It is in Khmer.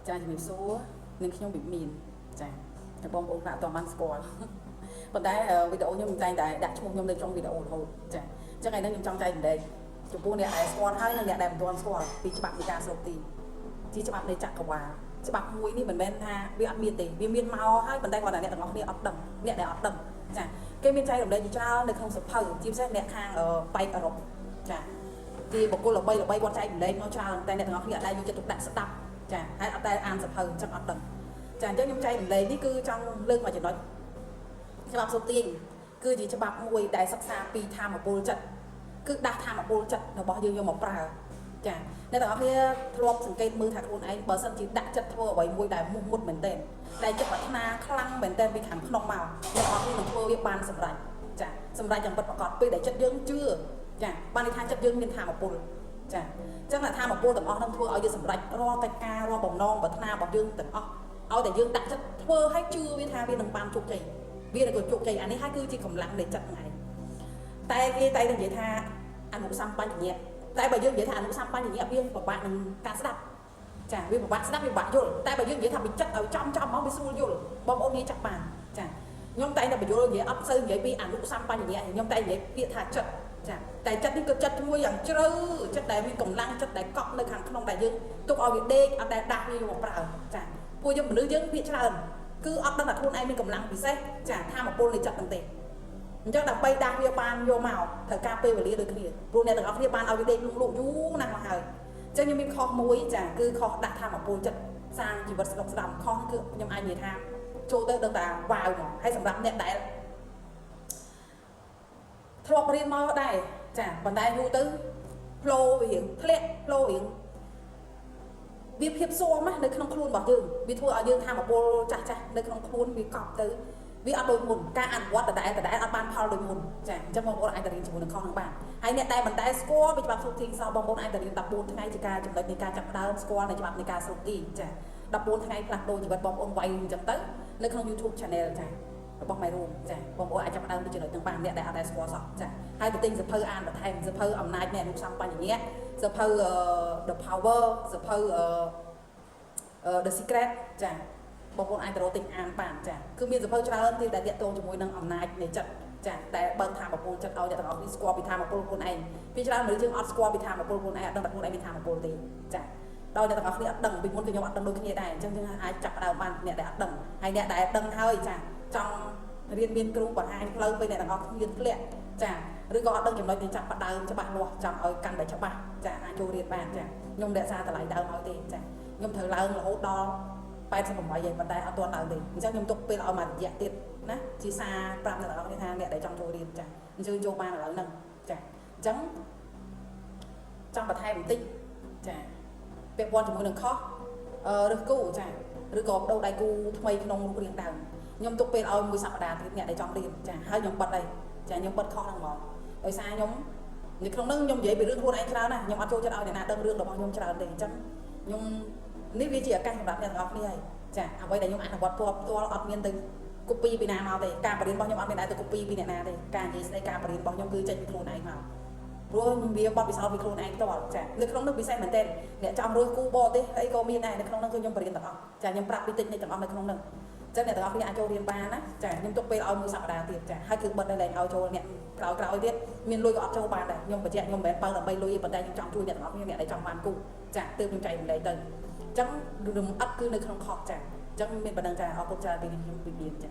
ចាជំរាបសួរនឹងខ្ញុំវិមានចាតែបងប្អូនខ្លះអត់បានស្គាល់ប៉ុន្តែវីដេអូខ្ញុំតែងតែដាក់ឈ្មោះខ្ញុំនៅក្នុងវីដេអូរហូតចាអញ្ចឹងថ្ងៃនេះខ្ញុំចង់ចែករំលែកចំពោះអ្នកដែលស្គាល់ហើយនិងអ្នកដែលមិនទាន់ស្គាល់ពីច្បាប់នៃការស្រុកទីជាច្បាប់នៃចក្រវាលច្បាប់មួយនេះមិនមែនថាវាអត់មានទេវាមានមកហើយប៉ុន្តែគាត់ថាអ្នកទាំងអស់គ្នាអត់ដឹងអ្នកដែលអត់ដឹងចាគេមានចែករំលែកជាច្រើននៅក្នុងសភៅជាពិសេសអ្នកខាងបែកអឺរ៉ុបចាទីបុគ្គលល្បីគាត់ចែករំលែកមកច្រើនតែអ្នកទាំងអស់គ្នាអត់ដែលយកចិត្តទុកដាក់ស្ដាប់ចាហើយអត់ដែលអានសភៅចឹងអត់ដឹងចាអញ្ចឹងខ្ញុំចែករំលែកនេះគឺចង់លើកមកចំណុចច្បាប់សុទាញគឺជាច្បាប់មួយដែលសិក្សាពីធម៌ពលចិត្តគឺដាស់ធម៌ពលចិត្តរបស់យើងយកមកប្រើចាអ្នកទាំងអស់គ្នាធ្លាប់សង្កេតមើលថាខ្លួនឯងបើសិនជាដាក់ចិត្តធ្វើអ្វីមួយដែលមុះមុតមែនទែនដែលចិត្តប្រាថ្នាខ្លាំងមែនទែនពីខាងក្នុងមកអ្នកទាំងអស់គ្នានឹងធ្វើវាបានសម្រេចចាសម្រេចយ៉ាងពិតប្រាកដពេលដែលចិត្តយើងជឿចាបានន័យថាចិត្តយើងមានធម៌ពលចាអញ្ចឹងធម៌ពលទាំងអស់នឹងធ្វើឲ្យយើងសម្រេចរាល់កិច្ចការរាល់បំណងប្រាថ្នារបស់យើងទាំងអស់ឲ្យតែយើងដាក់ចិត្តធ្វើឲ្យជឿវាថាវានឹងបានជោគជ័យវានឹងជោគជ័យអានេះហើយគឺជាកម្លាំងនៃចិត្តហ្នឹងឯងតែគេតែនិយាយថាអនុសម្បញ្ញៈតែបើយើងនិយាយថាអនុសម្បញ្ញៈវាពិបាកនឹងការស្ដាប់ចាវាពិបាកស្ដាប់វាពិបាកយល់តែបើយើងនិយាយថាពីចិត្តឲ្យចំមកវាស្រួលយល់បងប្អូនងាយចាប់បានចាខ្ញុំតែតែបញ្យល់និយាយអត់សូវនិយាយពីអនុសម្បញ្ញៈខ្ញុំតែនិយាយពាក្យថាចិត្តចាតែចិត្តនេះគឺចិត្តមួយយ៉ាងជ្រៅចិត្តដែលមានកម្លាំងចិត្តដែលកប់នៅខាងក្នុងដែលយើងទុកឲ្យវាដេកអត់ដែលដាស់វាយកមកប្រើចាពួកយើងមនុស្សយើងវាច្រើនគឺអត់ដឹងថាខ្លួនឯងមានកម្លាំងពិសេសចាធម៌ពលនៃចិត្តហ្នឹងទេអញ្ចឹងដើម្បីដាស់វាបានយកមកត្រូវការពេលវេលាដូចគ្នាព្រោះអ្នកទាំងអស់គ្នាបានឲ្យវាដេកលក់យូរណាស់មកហើយអញ្ចឹងខ្ញុំមានខុសមួយចាគឺខុសដាក់ធម៌ពលចិត្តសាងជីវិតស្ដុកស្ដាំខុសគឺខ្ញុំអាចនិយាយថាចូលទៅដឹងតែវ៉ាវមកហើយសម្រាប់អ្នកដែលធ្លាប់រៀនមកដែរចាប៉ុន្តែយូរទៅផ្លោវារៀងធ្លាក់ផ្លោរៀងវាភាពស៊ាំនៅក្នុងខ្លួនរបស់យើងវាធ្វើឲ្យយើងធម៌ពលចាស់នៅក្នុងខ្លួនវាកប់ទៅវាអត់ដូចមុនការអនុវត្តដដែលអត់បានផលដូចមុនចាអញ្ចឹងបងប្អូនអាចទៅរៀនជាមួយនឹងខុសនឹងបានហើយអ្នកដែលមិនដែលស្គាល់ពីច្បាប់ស្រុកទីសោះបងប្អូនអាចទៅរៀន14ថ្ងៃជាការចំណុចនៃការចាប់ផ្ដើមស្គាល់នៅច្បាប់នៃការស្រុកទីចា14ថ្ងៃផ្លាស់ប្ដូរជីវិតបងប្អូនវាយអញ្ចឹងទៅនៅក្នុង YouTube Channel ចារបស់ My Room ចាបងប្អូនអាចចាប់ផ្ដើមពីចំណុចទាំងបានអ្នកដែលអត់ដែលស្គាល់សោះចាហើយទៅទិញសភៅអានបន្ថែមសភៅអំណាចនៃអនុសម្បញ្ញៈសភៅ The Power សភៅThe Secret ចាបងប្អូនអាចទៅរកទិញអានបានចាគឺមានសភៅច្រើនទៀតដែលតាក់ទងជាមួយនឹងអំណាចនៃចិត្តចាដែលបើកធម៌ពលចិត្តឲ្យអ្នកទាំងអស់គ្នាស្គាល់ពីធម៌ពលខ្លួនឯងពីច្រើនមនុស្សយើងអត់ស្គាល់ពីធម៌ពលខ្លួនឯងអត់ដឹងថាខ្លួនឯងមានធម៌ពលទេចាដោយអ្នកទាំងអស់គ្នាអត់ដឹងពីមុនគឺខ្ញុំអត់ដឹងដូចគ្នាដែរអញ្ចឹងយើងអាចចាប់ដើមបានអ្នកដែលអត់ដឹងហើយអ្នកដែលដឹងហើយចាចង់រៀនមានគ្រូបង្ហាញផ្លូវពេលអ្នកទាំងអស់គ្នាធ្លាក់ចាឬក៏អត់ដឹងចំណុចនៃចាប់ដើមច្បាស់លាស់ចង់ឲ្យកាន់តែច្បាស់ចាអាចចូលរៀនបានចាខ្ញុំរក្សាតម្លៃដើមឲ្យទេចាខ្ញុំត្រូវឡើងរហូតដល់88ហើយប៉ុន្តែអត់ទាន់ឡើងទេអញ្ចឹងខ្ញុំទុកពេលឲ្យមួយរយៈទៀតណាជាសារប្រាប់អ្នកទាំងអស់គ្នាថាអ្នកដែលចង់ចូលរៀនចាអញ្ជើញចូលបានឥឡូវហ្នឹងចាអញ្ចឹងចង់បន្ថែមបន្តិចចាពាក់ព័ន្ធជាមួយនឹងខុសឬគូចាឬក៏បដូរដៃគូថ្មីក្នុងរូបរាងដើមខ្ញុំទុកពេលឲ្យមួយសប្តាហ៍ទៀតអ្នកដែលចង់រៀនចាហើយខ្ញុំបិទហើយចាខ្ញុំបិទខុសហ្នឹងហ្មងដោយសារខ្ញុំនៅក្នុងហ្នឹងខ្ញុំនិយាយពីរឿងខ្លួនឯងច្រើនណាស់ខ្ញុំអត់ចូលចិត្តឲ្យអ្នកណាដឹងរឿងរបស់ខ្ញុំច្រើនទេអញ្ចឹងខ្ញុំនេះវាជាឱកាសសម្រាប់អ្នកទាំងអស់គ្នាហើយចាអ្វីដែលខ្ញុំអនុវត្តផ្ទាល់អត់មានទៅ copy ពីណាមកទេការបរិញ្ញាបត្ររបស់ខ្ញុំអត់មានតែទៅ copy ពីអ្នកណាទេការនិយាយស្ដីការបរិញ្ញាបត្ររបស់ខ្ញុំគឺចេញពីខ្លួនឯងមកព្រោះវាបត់ពិសោធន៍ពីខ្លួនឯងផ្ទាល់ចានៅក្នុងនោះពិសេសមែនទែនអ្នកចង់រើសគូបរទេសអីក៏មានដែរនៅក្នុងនោះគឺខ្ញុំបរិញ្ញាទាំងអស់ចាខ្ញុំប្រាប់ពីតិចនេះទាំងអស់នៅក្នុងនោះអញ្ចឹងអ្នកទាំងអស់គ្នាអាចចូលរៀនបានណាចាខ្ញុំទុកពេលឲ្យមួយសប្តាហ៍ទៀតចាហើយគឺបិទឲ្យចូលអ្នកក្រោយទៀតមានលុយក៏អត់ចូលបានដែរខ្ញុំបញ្ជាក់ខ្ញុំមិនមែនបើដើម្បីលុយទេប៉ុន្តែខ្ញុំចង់ជួយអ្នកទាំងអស់គ្នាអ្នកដែលចង់បានគូចាទើបខ្ញុំចែករំលែកទៅអញ្ចឹងរំអិតគឺនៅក្នុងខុសចាអញ្ចឹងមានបណ្ដឹងចាអរគុណច្រើនពីខ្ញុំពីមានចា